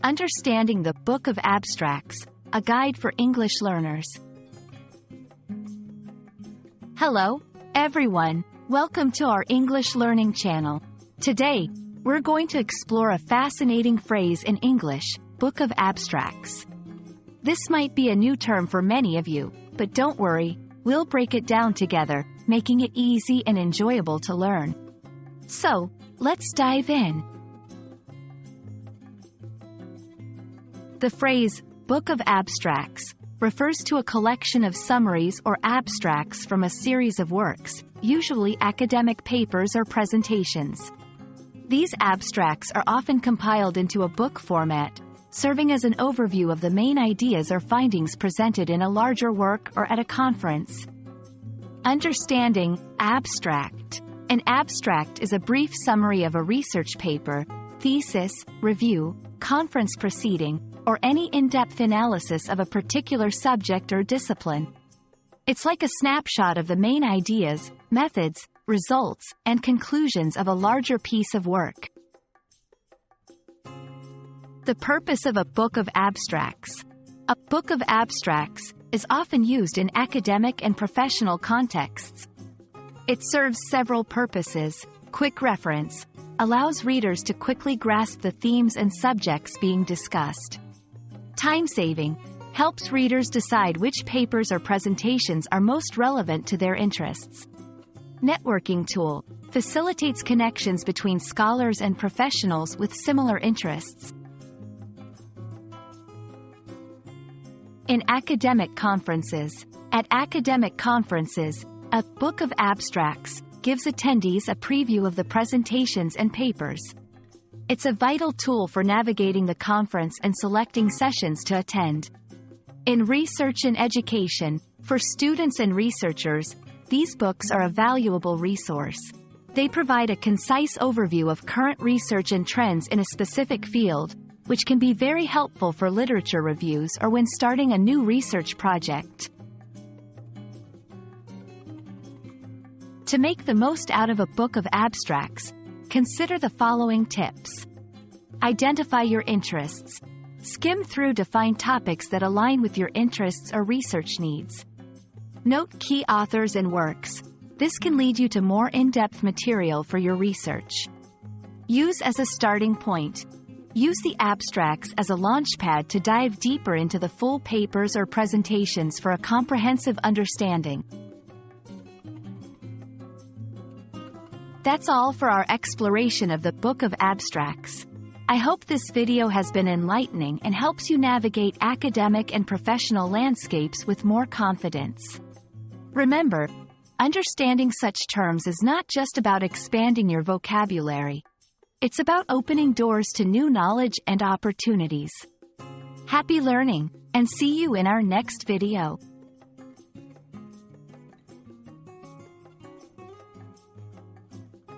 Understanding the Book of Abstracts, a guide for English learners. Hello, everyone. Welcome to our English learning channel. Today, we're going to explore a fascinating phrase in English, Book of Abstracts. This might be a new term for many of you, but don't worry, we'll break it down together, making it easy and enjoyable to learn. So, let's dive in. The phrase, Book of Abstracts, refers to a collection of summaries or abstracts from a series of works, usually academic papers or presentations. These abstracts are often compiled into a book format, serving as an overview of the main ideas or findings presented in a larger work or at a conference. Understanding abstract. An abstract is a brief summary of a research paper, thesis, review, conference proceeding, or any in-depth analysis of a particular subject or discipline. It's like a snapshot of the main ideas, methods, results, and conclusions of a larger piece of work. The purpose of a book of abstracts. A book of abstracts is often used in academic and professional contexts. It serves several purposes. Quick reference, allows readers to quickly grasp the themes and subjects being discussed. Time-saving, helps readers decide which papers or presentations are most relevant to their interests. Networking tool, facilitates connections between scholars and professionals with similar interests. In academic conferences. At academic conferences, a book of abstracts gives attendees a preview of the presentations and papers. It's a vital tool for navigating the conference and selecting sessions to attend. In research and education, for students and researchers, these books are a valuable resource. They provide a concise overview of current research and trends in a specific field, which can be very helpful for literature reviews or when starting a new research project. To make the most out of a book of abstracts, consider the following tips. Identify your interests. Skim through to find topics that align with your interests or research needs. Note key authors and works. This can lead you to more in-depth material for your research. Use as a starting point. Use the abstracts as a launchpad to dive deeper into the full papers or presentations for a comprehensive understanding. That's all for our exploration of the Book of Abstracts. I hope this video has been enlightening and helps you navigate academic and professional landscapes with more confidence. Remember, understanding such terms is not just about expanding your vocabulary. It's about opening doors to new knowledge and opportunities. Happy learning, and see you in our next video.